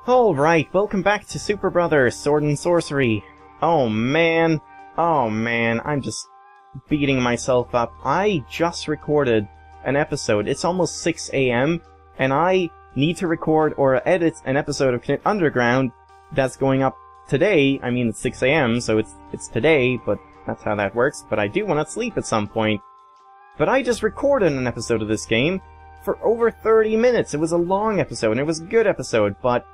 Alright, welcome back to Superbrothers, Sword and Sorcery. Oh man, I'm just beating myself up. I just recorded an episode. It's almost 6 AM, and I need to record or edit an episode of Knit Underground that's going up today. I mean, it's 6 AM, so it's today, but that's how that works. But I do want to sleep at some point. But I just recorded an episode of this game for over 30 minutes. It was a long episode, and it was a good episode, but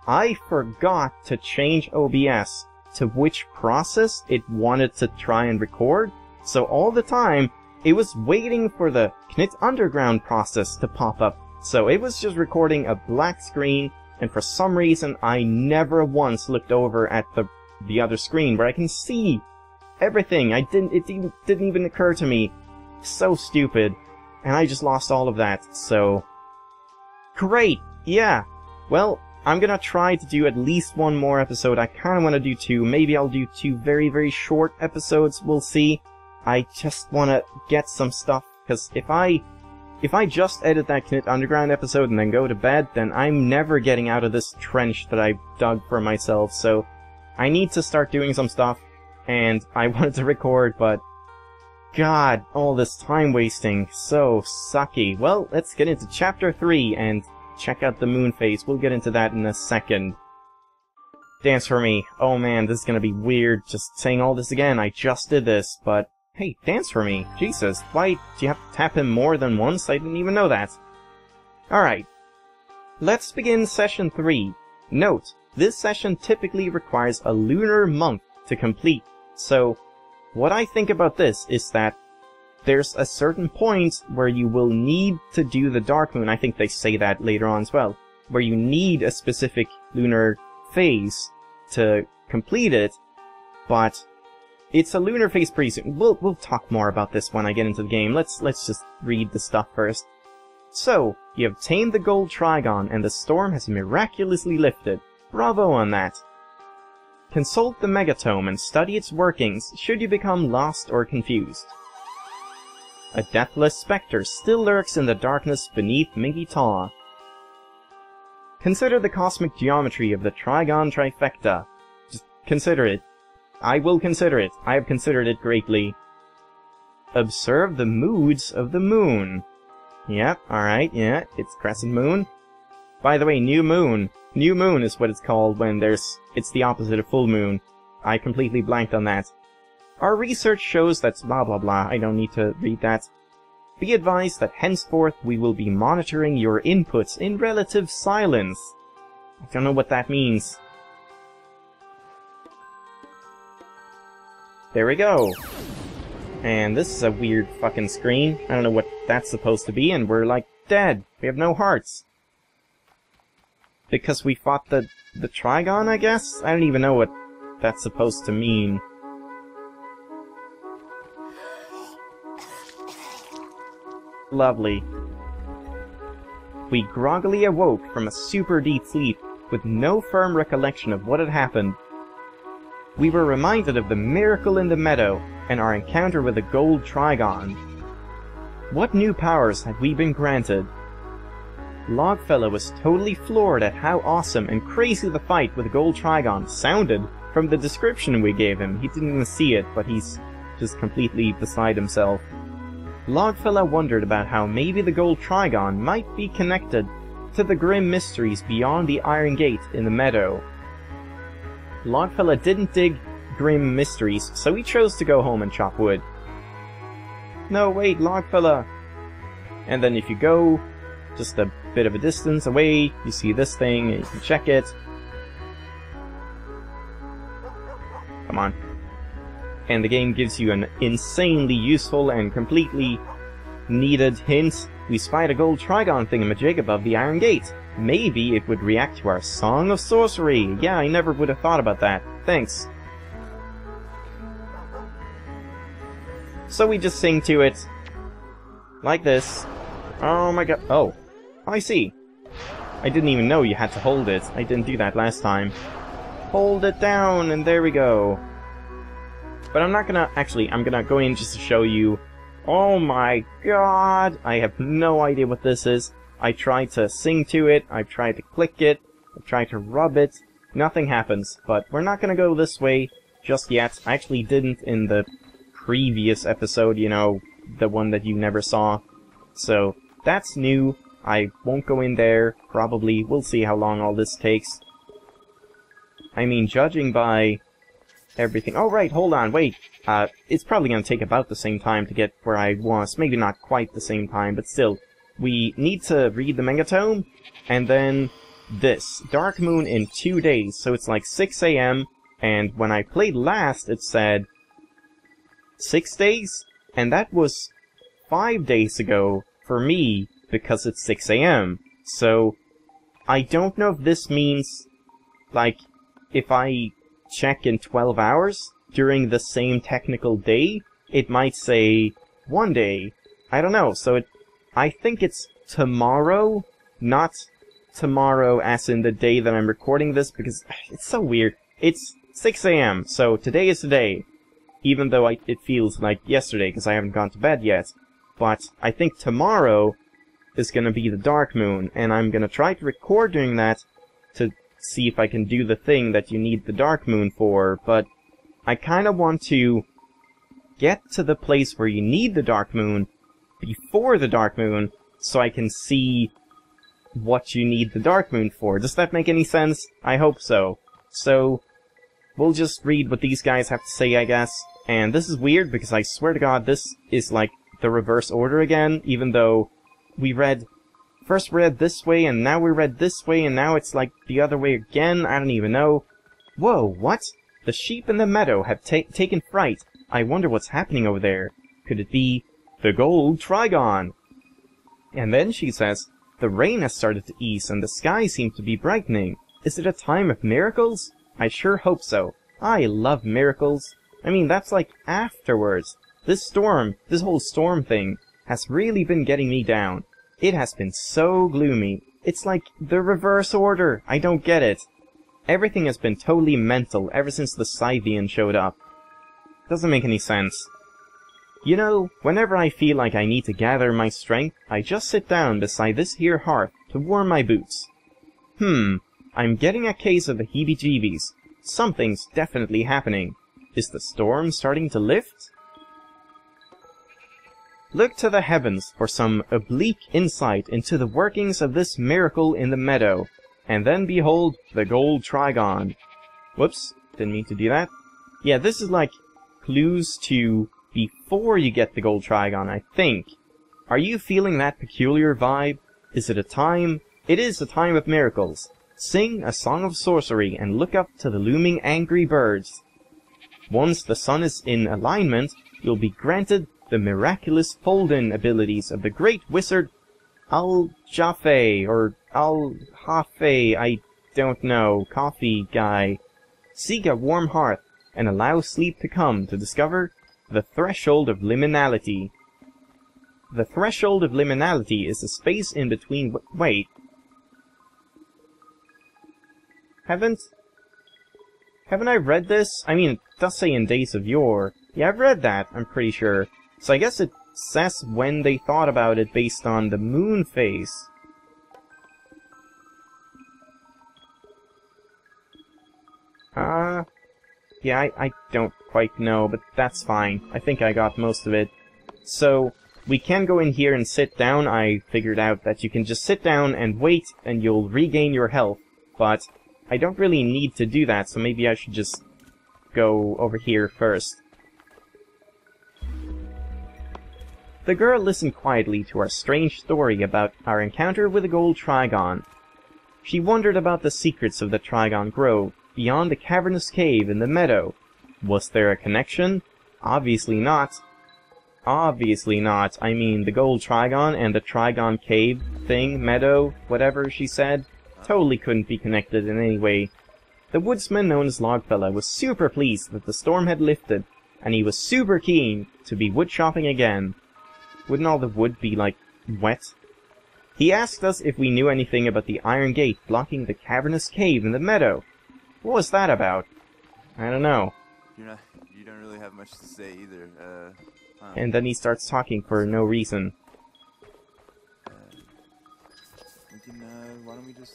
I forgot to change OBS to which process it wanted to try and record, so all the time, it was waiting for the Knit Underground process to pop up. So it was just recording a black screen, and for some reason, I never once looked over at the other screen where I can see everything. It didn't even occur to me. So stupid. And I just lost all of that, so great! Yeah. Well, I'm gonna try to do at least one more episode. I kinda wanna do two. Maybe I'll do two very, very short episodes. We'll see. I just wanna get some stuff, because if I just edit that Knit Underground episode and then go to bed, then I'm never getting out of this trench that I dug for myself. So I need to start doing some stuff, and I wanted to record, but God, all this time wasting. So sucky. Well, let's get into Chapter 3 and check out the moon phase. We'll get into that in a second. Dance for me. Oh man, this is gonna be weird just saying all this again. I just did this, but hey, dance for me. Jesus, why do you have to tap him more than once? I didn't even know that. Alright. Let's begin Session 3. Note, this session typically requires a lunar month to complete, so what I think about this is that there's a certain point where you will need to do the Dark Moon. I think they say that later on as well, where you need a specific lunar phase to complete it, but it's a lunar phase pretty soon. We'll talk more about this when I get into the game. Let's just read the stuff first. So, you have tamed the gold trigon, and the storm has miraculously lifted. Bravo on that. Consult the Megatome and study its workings should you become lost or confused. A deathless spectre still lurks in the darkness beneath Migitaw. Consider the cosmic geometry of the Trigon Trifecta. Just consider it. I will consider it. I have considered it greatly. Observe the moods of the moon. Yep, alright, yeah, it's crescent moon. By the way, new moon. New moon is what it's called when it's the opposite of full moon. I completely blanked on that. Our research shows that blah blah blah, I don't need to read that. Be advised that henceforth we will be monitoring your inputs in relative silence. I don't know what that means. There we go. And this is a weird fucking screen. I don't know what that's supposed to be, and we're like dead. We have no hearts. Because we fought the Trigon, I guess? I don't even know what that's supposed to mean. Lovely. We groggily awoke from a super deep sleep with no firm recollection of what had happened. We were reminded of the miracle in the meadow and our encounter with the gold trigon. What new powers had we been granted? Logfellow was totally floored at how awesome and crazy the fight with the gold trigon sounded from the description we gave him. He didn't even see it, but he's just completely beside himself. Logfellow wondered about how maybe the gold trigon might be connected to the grim mysteries beyond the Iron Gate in the meadow. Logfellow didn't dig grim mysteries, so he chose to go home and chop wood. No, wait, Logfellow! And then if you go just a bit of a distance away, you see this thing, and you can check it. Come on. And the game gives you an insanely useful and completely needed hint. We spied a gold trigon thingamajig above the Iron Gate. Maybe it would react to our Song of Sorcery. Yeah, I never would have thought about that. Thanks. So we just sing to it. Like this. Oh my god. Oh. I see. I didn't even know you had to hold it. I didn't do that last time. Hold it down, and there we go. But I'm not gonna... Actually, I'm gonna go in just to show you... Oh my god! I have no idea what this is. I tried to sing to it, I've tried to click it, I try to rub it, nothing happens. But we're not gonna go this way just yet. I actually didn't in the previous episode, you know, the one that you never saw. So, that's new. I won't go in there, probably. We'll see how long all this takes. I mean, judging by everything... Oh, right, hold on, wait. It's probably gonna take about the same time to get where I was. Maybe not quite the same time, but still. We need to read the Megatome, and then this. Dark Moon in 2 days, so it's like 6 AM, and when I played last, it said 6 days? And that was 5 days ago for me, because it's 6 AM. So, I don't know if this means, like, if I check in 12 hours during the same technical day, it might say 1 day. I don't know, so I think it's tomorrow, not tomorrow as in the day that I'm recording this, because it's so weird. It's 6 AM, so today is today. Even though it feels like yesterday, because I haven't gone to bed yet. But I think tomorrow is gonna be the Dark Moon, and I'm gonna try to record during that to see if I can do the thing that you need the Dark Moon for, but I kinda want to get to the place where you need the Dark Moon before the Dark Moon, so I can see what you need the Dark Moon for. Does that make any sense? I hope so. So, we'll just read what these guys have to say, I guess. And this is weird, because I swear to God, this is like the reverse order again, even though we first read this way, and now we read this way, and now it's like the other way again. I don't even know. Whoa, what? The sheep in the meadow have taken fright. I wonder what's happening over there. Could it be the gold trigon? And then she says, the rain has started to ease, and the sky seems to be brightening. Is it a time of miracles? I sure hope so. I love miracles. I mean, that's like afterwards. This whole storm thing, has really been getting me down. It has been so gloomy. It's like the reverse order. I don't get it. Everything has been totally mental ever since the Scythian showed up. Doesn't make any sense. You know, whenever I feel like I need to gather my strength, I just sit down beside this here hearth to warm my boots. I'm getting a case of the heebie-jeebies. Something's definitely happening. Is the storm starting to lift? Look to the heavens for some oblique insight into the workings of this miracle in the meadow, and then behold the gold trigon. Whoops, didn't mean to do that. Yeah, this is like clues to before you get the gold trigon, I think. Are you feeling that peculiar vibe? Is it a time? It is a time of miracles. Sing a song of sorcery and look up to the looming angry birds. Once the sun is in alignment, you'll be granted the miraculous fold-in abilities of the great wizard Al-Jaffe, or Al-Hafe, I don't know, coffee guy. Seek a warm hearth, and allow sleep to come to discover the threshold of liminality. The threshold of liminality is the space in between... Wait. Haven't I read this? I mean, it does say in Days of Yore. Yeah, I've read that, I'm pretty sure. So I guess it says when they thought about it based on the moon phase. Yeah, I don't quite know, but that's fine. I think I got most of it. So, we can go in here and sit down. I figured out that you can just sit down and wait, and you'll regain your health. But I don't really need to do that, so maybe I should just go over here first. The girl listened quietly to our strange story about our encounter with the gold trigon. She wondered about the secrets of the Trigon Grove, beyond the cavernous cave in the meadow. Was there a connection? Obviously not. Obviously not. I mean, the gold trigon and the Trigon cave thing, meadow, whatever she said, totally couldn't be connected in any way. The woodsman known as Logfella was super pleased that the storm had lifted, and he was super keen to be wood chopping again. Wouldn't all the wood be, like, wet? He asked us if we knew anything about the iron gate blocking the cavernous cave in the meadow. What was that about? I don't know. You don't really have much to say either, And then he starts talking for no reason. We can, why don't we just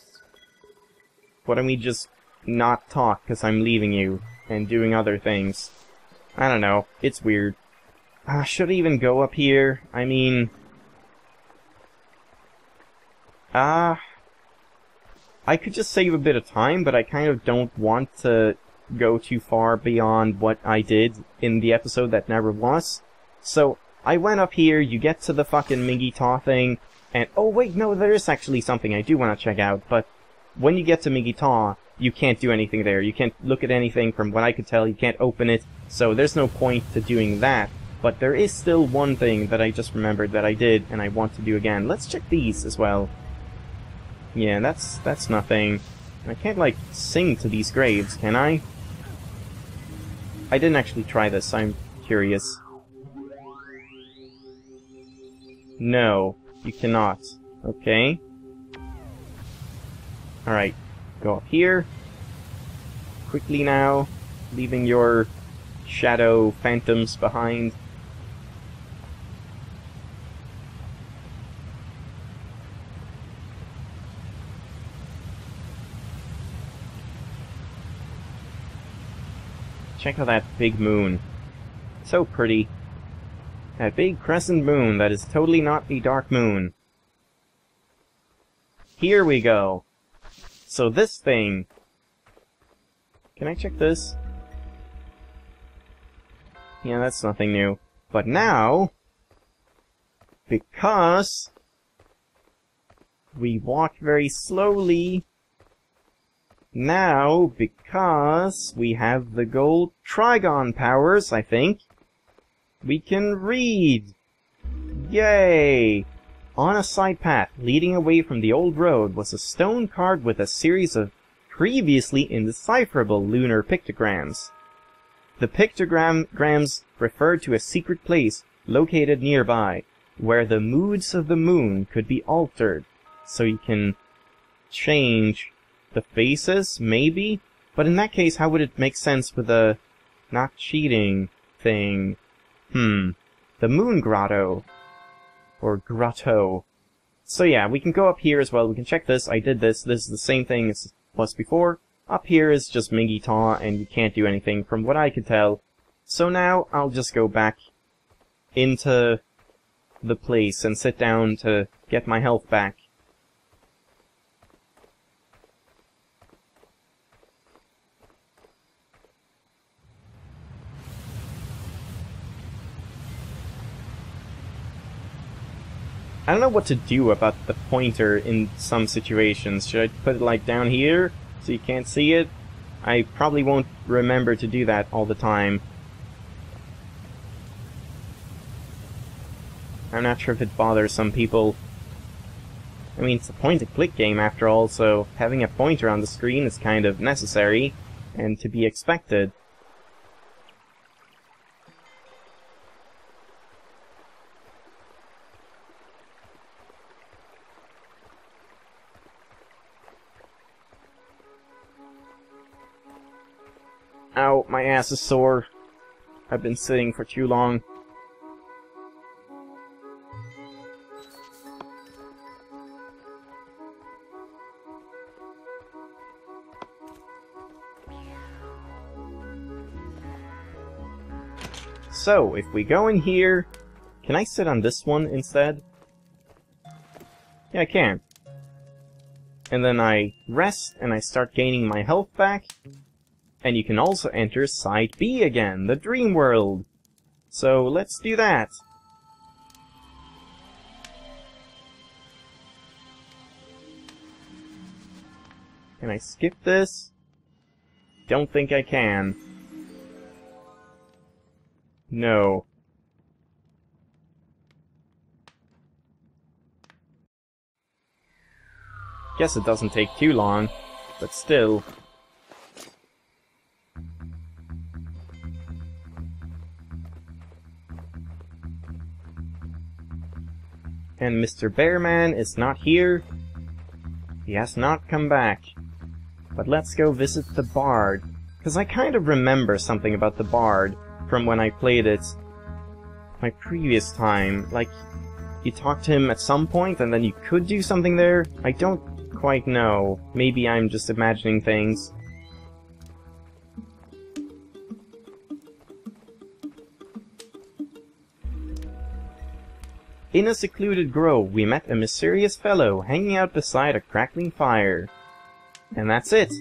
Why don't we just not talk because I'm leaving you and doing other things? I don't know. It's weird. Should I even go up here? I mean... I could just save a bit of time, but I kind of don't want to go too far beyond what I did in the episode that never was. So, I went up here, you get to the fucking Mingy Taw thing, and... Oh wait, no, there is actually something I do want to check out, but when you get to Mingy Taw, you can't do anything there. You can't look at anything from what I could tell, you can't open it, so there's no point to doing that. But there is still one thing that I just remembered that I did, and I want to do again. Let's check these as well. Yeah, that's nothing. I can't, like, sing to these graves, can I? I didn't actually try this, I'm curious. No, you cannot. Okay. Alright, go up here. Quickly now, leaving your shadow phantoms behind. Check out that big moon. So pretty. That big crescent moon that is totally not a dark moon. Here we go. So this thing... Can I check this? Yeah, that's nothing new. But now... Because... we walk very slowly... Now, because we have the gold Trigon powers, I think, we can read! Yay! On a side path leading away from the old road was a stone card with a series of previously indecipherable lunar pictograms. The pictograms referred to a secret place located nearby, where the moods of the moon could be altered, so you can change the faces, maybe? But in that case, how would it make sense with the not cheating thing? The moon grotto. Or grotto. So yeah, we can go up here as well. We can check this. I did this. This is the same thing as was before. Up here is just Mingy Taw, and you can't do anything from what I could tell. So now, I'll just go back into the place and sit down to get my health back. I don't know what to do about the pointer in some situations. Should I put it like down here so you can't see it? I probably won't remember to do that all the time. I'm not sure if it bothers some people. I mean, it's a point-and-click game after all, so having a pointer on the screen is kind of necessary and to be expected. Ow, my ass is sore. I've been sitting for too long. So, if we go in here... Can I sit on this one instead? Yeah, I can. And then I rest, and I start gaining my health back. And you can also enter Side B again, the Dream World. So let's do that. Can I skip this? Don't think I can. No. Guess it doesn't take too long, but still. And Mr. Bearman is not here. He has not come back. But let's go visit the Bard. Because I kind of remember something about the Bard from when I played it my previous time. Like, you talked to him at some point and then you could do something there. I don't quite know. Maybe I'm just imagining things. In a secluded grove, we met a mysterious fellow hanging out beside a crackling fire. And that's it.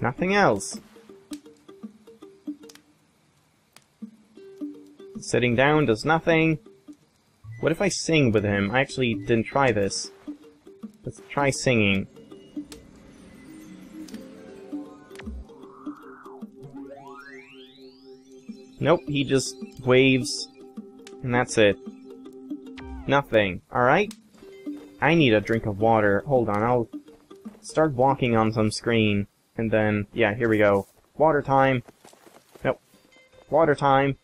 Nothing else. Sitting down does nothing. What if I sing with him? I actually didn't try this. Let's try singing. Nope, he just waves. And that's it. Nothing. Alright? I need a drink of water. Hold on, I'll start walking on some screen. And then, yeah, here we go. Water time. Nope. Water time.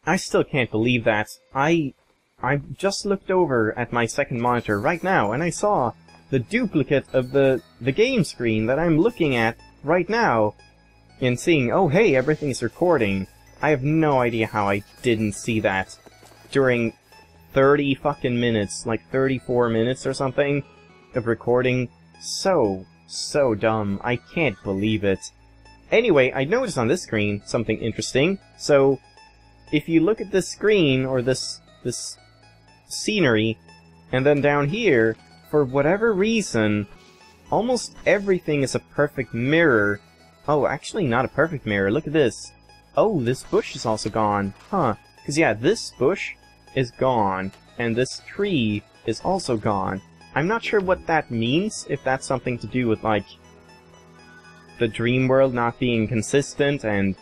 I still can't believe that. I just looked over at my second monitor right now, and I saw the duplicate of the game screen that I'm looking at right now, and seeing, oh hey, everything's recording. I have no idea how I didn't see that during 30 fucking minutes, like 34 minutes or something, of recording. So dumb. I can't believe it. Anyway, I noticed on this screen something interesting. So, if you look at this screen, or this scenery, and then down here, for whatever reason, almost everything is a perfect mirror. Oh, actually not a perfect mirror, look at this. Oh, this bush is also gone. Huh. Because yeah, this bush is gone, and this tree is also gone. I'm not sure what that means, if that's something to do with, like, the dream world not being consistent, and,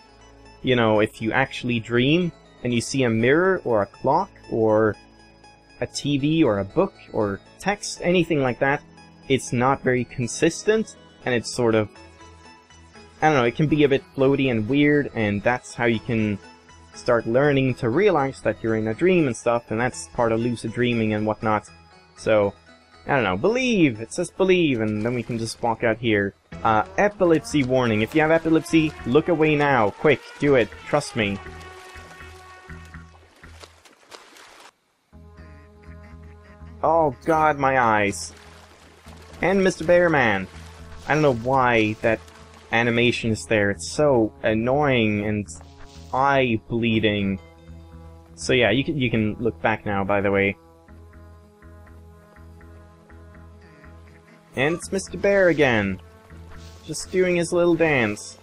you know, if you actually dream, and you see a mirror, or a clock, or a TV, or a book, or text, anything like that, it's not very consistent, and it's sort of, I don't know, it can be a bit floaty and weird, and that's how you can start learning to realize that you're in a dream and stuff, and that's part of lucid dreaming and whatnot. So, I don't know, believe! It says believe, and then we can just walk out here. Epilepsy warning. If you have epilepsy, look away now. Quick, do it. Trust me. Oh god, my eyes. And Mr. Bearman. I don't know why that animation is there. It's so annoying and eye-bleeding. So yeah, you can look back now, by the way. And it's Mr. Bear again. Just doing his little dance.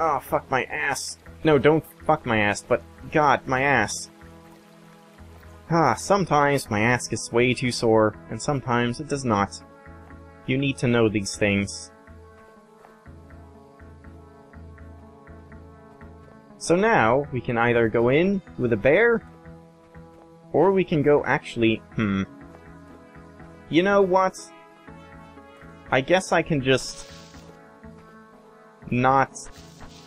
Oh, fuck my ass. No, don't fuck my ass, but god, my ass. Ah, sometimes my ass gets way too sore, and sometimes it does not. You need to know these things. So now, we can either go in with a bear, or we can go actually, You know what? I guess I can just not...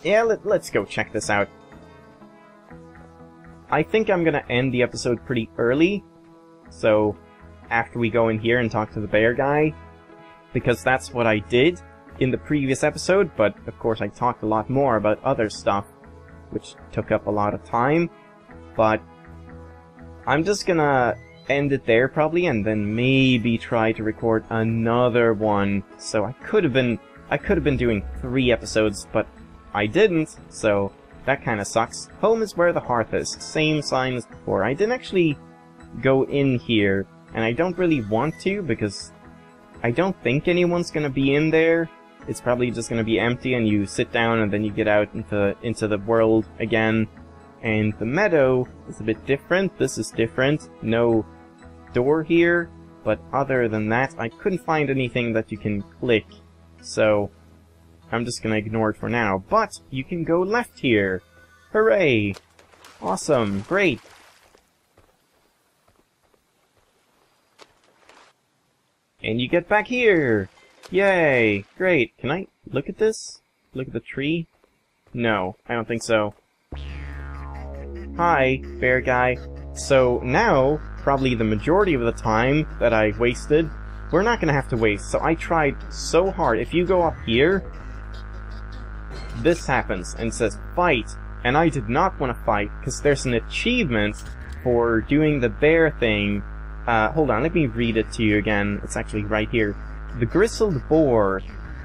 Yeah, let's go check this out. I think I'm gonna end the episode pretty early, so after we go in here and talk to the bear guy, because that's what I did in the previous episode, but of course I talked a lot more about other stuff, which took up a lot of time, but I'm just gonna end it there probably, and then maybe try to record another one. So I could have been doing 3 episodes, but I didn't, so that kinda sucks. Home is where the hearth is. Same sign as before. I didn't actually go in here, and I don't really want to, because I don't think anyone's gonna be in there. It's probably just gonna be empty, and you sit down, and then you get out into the world again. And the meadow is a bit different. This is different. No door here, but other than that, I couldn't find anything that you can click. So I'm just gonna ignore it for now. But you can go left here. Hooray! Awesome. Great. And you get back here! Yay! Great. Can I look at this? Look at the tree? No, I don't think so. Hi, bear guy. So now, probably the majority of the time that I wasted, we're not gonna have to waste. So I tried so hard. If you go up here, this happens, and it says fight, and I did not want to fight, because there's an achievement for doing the bear thing. Hold on, let me read it to you again. It's actually right here. The grizzled boar,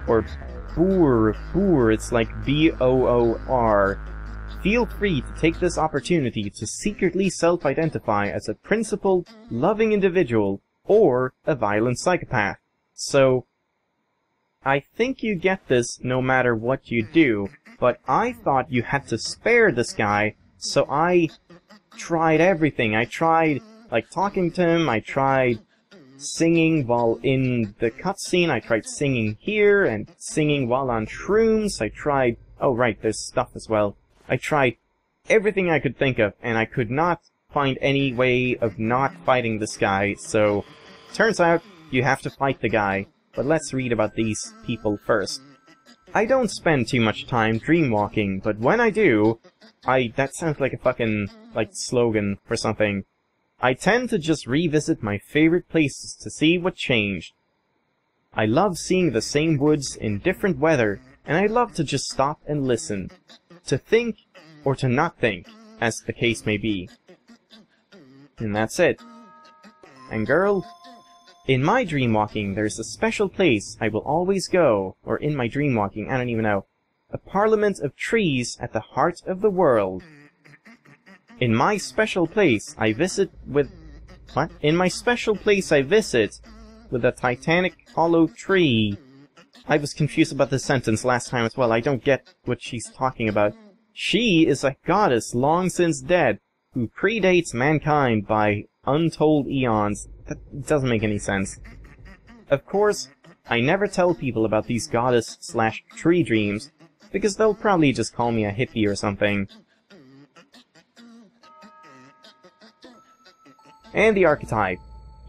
or boor, it's like B-O-O-R. Feel free to take this opportunity to secretly self-identify as a principled, loving individual, or a violent psychopath. So, I think you get this no matter what you do, but I thought you had to spare this guy, so I tried everything. I tried, like, talking to him, I tried singing while in the cutscene, I tried singing here, and singing while on shrooms, I tried... Oh right, there's stuff as well. I tried everything I could think of, and I could not find any way of not fighting this guy, so... Turns out, you have to fight the guy, but let's read about these people first. I don't spend too much time dreamwalking, but when I do... that sounds like a fucking, like, slogan for something. I tend to just revisit my favorite places to see what changed. I love seeing the same woods in different weather, and I love to just stop and listen. To think, or to not think, as the case may be. And that's it. And girl, in my dreamwalking, there's a special place I will always go, or in my dreamwalking, I don't even know. A parliament of trees at the heart of the world. In my special place, I visit with... What? In my special place, I visit with a titanic hollow tree. I was confused about this sentence last time as well. I don't get what she's talking about. She is a goddess long since dead, who predates mankind by untold eons. That doesn't make any sense. Of course, I never tell people about these goddess/tree dreams, because they'll probably just call me a hippie or something. And the archetype.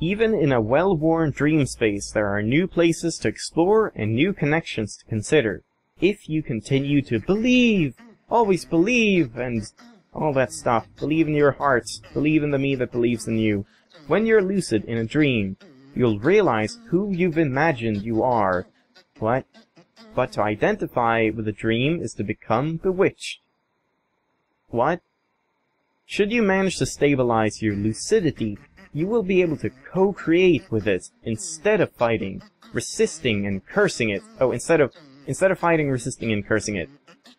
Even in a well-worn dream space, there are new places to explore and new connections to consider. If you continue to believe, always believe, and all that stuff. Believe in your heart. Believe in the me that believes in you. When you're lucid in a dream, you'll realize who you've imagined you are. What? But to identify with a dream is to become bewitched. What? Should you manage to stabilize your lucidity, you will be able to co-create with it instead of fighting, resisting, and cursing it. Oh, instead of fighting, resisting, and cursing it.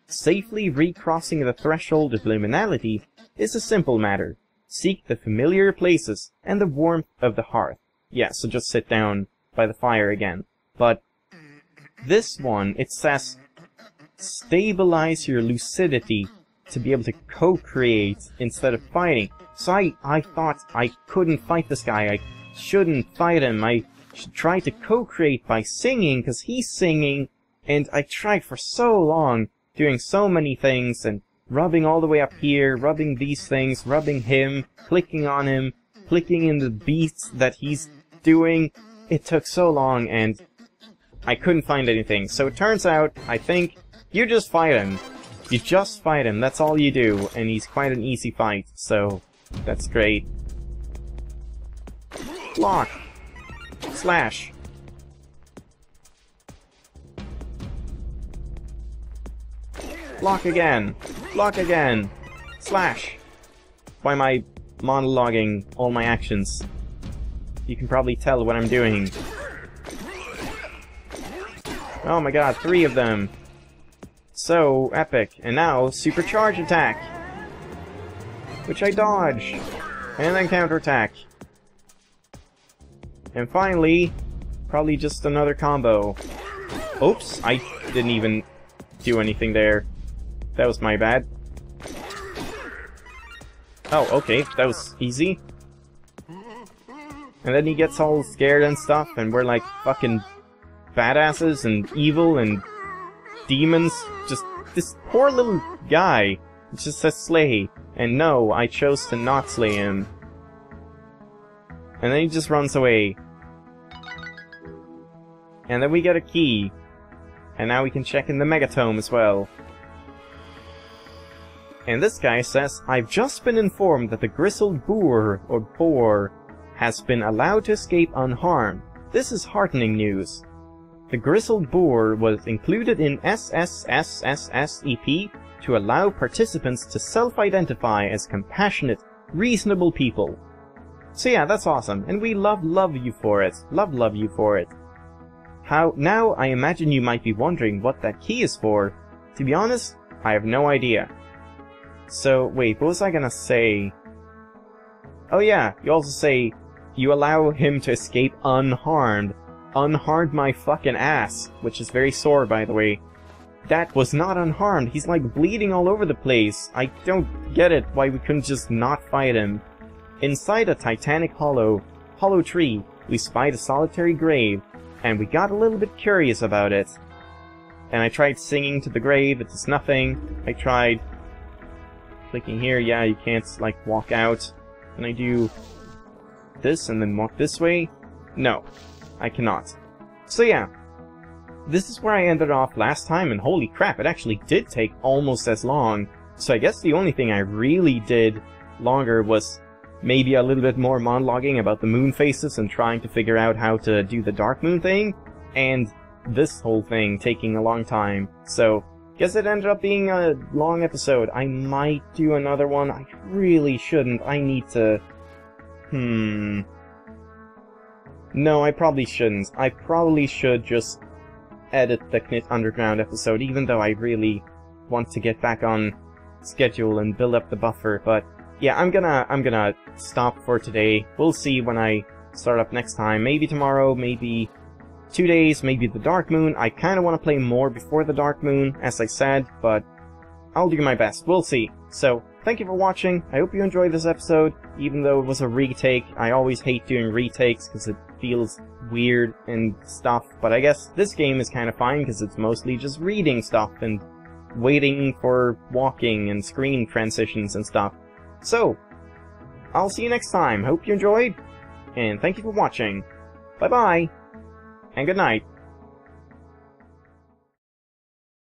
Safely recrossing the threshold of liminality is a simple matter. Seek the familiar places and the warmth of the hearth. Yeah, so just sit down by the fire again. But this one, it says, stabilize your lucidity to be able to co-create instead of fighting. So I thought I couldn't fight this guy, I shouldn't fight him, I should try to co-create by singing, because he's singing, and I tried for so long, doing so many things, and rubbing all the way up here, rubbing these things, rubbing him, clicking on him, clicking in the beats that he's doing. It took so long, and I couldn't find anything. So it turns out, I think, you just fight him. You just fight him, that's all you do, and he's quite an easy fight, so that's great. Block! Slash! Block again! Block again! Slash! Why am I monologuing all my actions? You can probably tell what I'm doing. Oh my god, 3 of them! So epic. And now, supercharge attack! Which I dodge! And then counterattack. And finally, probably just another combo. Oops, I didn't even do anything there. That was my bad. Oh, okay, that was easy. And then he gets all scared and stuff, and we're like fucking badasses and evil and demons. Just this poor little guy. It just says slay. And no, I chose to not slay him. And then he just runs away. And then we get a key. And now we can check in the Megatome as well. And this guy says, I've just been informed that the grizzled boar, or boar, has been allowed to escape unharmed. This is heartening news. The grizzled boar was included in SSSSSEP to allow participants to self-identify as compassionate, reasonable people. So yeah, that's awesome, and we love you for it. Love you for it. Now I imagine you might be wondering what that key is for. To be honest, I have no idea. So, wait, what was I gonna say? Oh yeah, you also say you allow him to escape unharmed. Unharmed my fucking ass, which is very sore, by the way. That was not unharmed. He's like bleeding all over the place. I don't get it why we couldn't just not fight him. Inside a titanic hollow tree, we spied a solitary grave, and we got a little bit curious about it. And I tried singing to the grave, it does nothing. I tried clicking here, yeah, you can't, like, walk out. Can I do this and then walk this way? No, I cannot. So yeah, this is where I ended off last time, and holy crap, it actually did take almost as long. So I guess the only thing I really did longer was maybe a little bit more monologuing about the moon phases and trying to figure out how to do the dark moon thing, and this whole thing taking a long time. So, guess it ended up being a long episode. I might do another one. I really shouldn't. I need to... No, I probably shouldn't. I probably should just edit the Knit Underground episode, even though I really want to get back on schedule and build up the buffer, but yeah, I'm gonna stop for today. We'll see when I start up next time. Maybe tomorrow, maybe 2 days, maybe the Dark Moon. I kinda wanna play more before the Dark Moon, as I said, but I'll do my best. We'll see. So, thank you for watching. I hope you enjoyed this episode, even though it was a retake. I always hate doing retakes, because it feels weird and stuff, but I guess this game is kinda fine, because it's mostly just reading stuff and waiting for walking and screen transitions and stuff. So, I'll see you next time. Hope you enjoyed, and thank you for watching. Bye-bye, and good night.